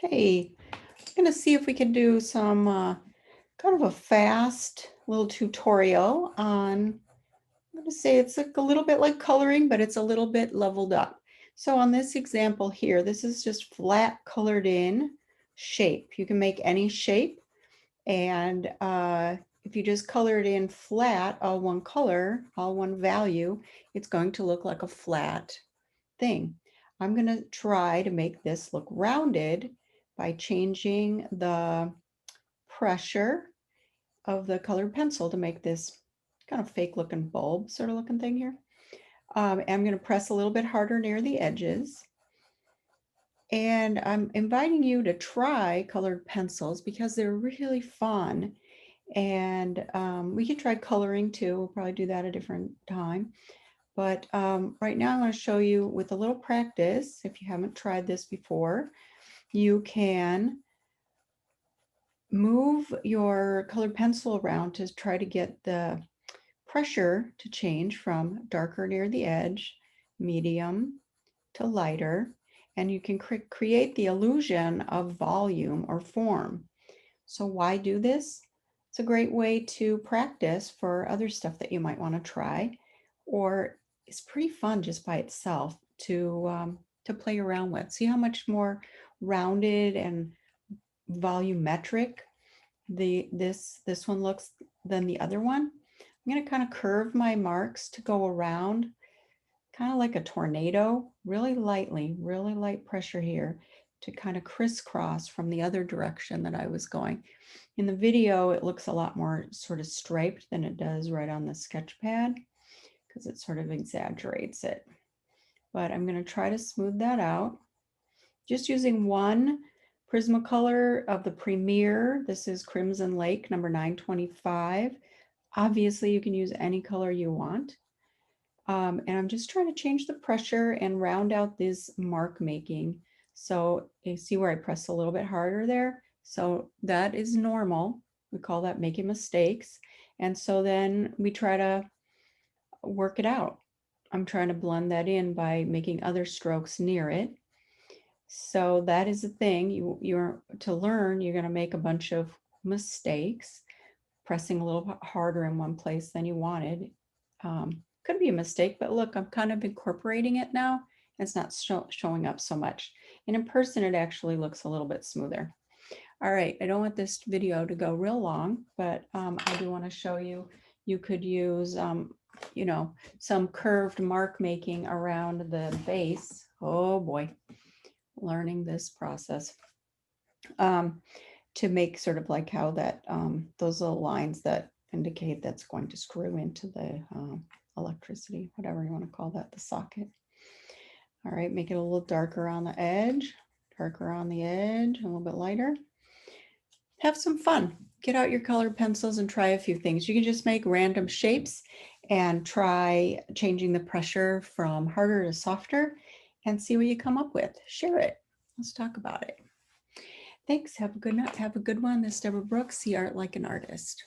Hey, I'm going to see if we can do some kind of a fast little tutorial on, I'm going to say it's like a little bit like coloring, but it's a little bit leveled up. So on this example here, this is just flat colored in shape. You can make any shape, and if you just color it in flat, all one color, all one value, it's going to look like a flat thing. I'm going to try to make this look rounded by changing the pressure of the colored pencil to make this kind of fake looking bulb sort of looking thing here. I'm going to press a little bit harder near the edges. And I'm inviting you to try colored pencils because they're really fun. And we can try coloring too. We'll probably do that a different time. But right now I'm going to show you with a little practice. If you haven't tried this before, you can move your colored pencil around to try to get the pressure to change from darker near the edge, medium to lighter, and you can create the illusion of volume or form. So why do this? It's a great way to practice for other stuff that you might want to try, or it's pretty fun just by itself to play around with. See how much more rounded and volumetric this one looks than the other one. I'm going to kind of curve my marks to go around, kind of like a tornado, really lightly, really light pressure here to kind of crisscross from the other direction that I was going. In the video, it looks a lot more sort of striped than it does right on the sketch pad because it sort of exaggerates it. But I'm going to try to smooth that out. Just using one Prismacolor of the Premier. This is Crimson Lake number 925. Obviously, you can use any color you want. And I'm just trying to change the pressure and round out this mark making. So you see where I press a little bit harder there? So that is normal. We call that making mistakes. And so then we try to work it out. I'm trying to blend that in by making other strokes near it. So that is the thing. You're to learn, you're going to make a bunch of mistakes, pressing a little harder in one place than you wanted. Could be a mistake, but look, I'm kind of incorporating it now. It's not showing up so much. And in person, it actually looks a little bit smoother. All right, I don't want this video to go real long, but I do want to show you, you could use, you know, some curved mark making around the base. Oh boy, learning this process. To make sort of like how that, those little lines that indicate that's going to screw into the electricity, whatever you want to call that, the socket. All right, make it a little darker on the edge, darker on the edge, a little bit lighter. Have some fun. Get out your colored pencils and try a few things. You can just make random shapes and try changing the pressure from harder to softer and see what you come up with. Share it. Let's talk about it. Thanks. Have a good night. Have a good one. This is Deborah Brooks, See Art Like an Artist.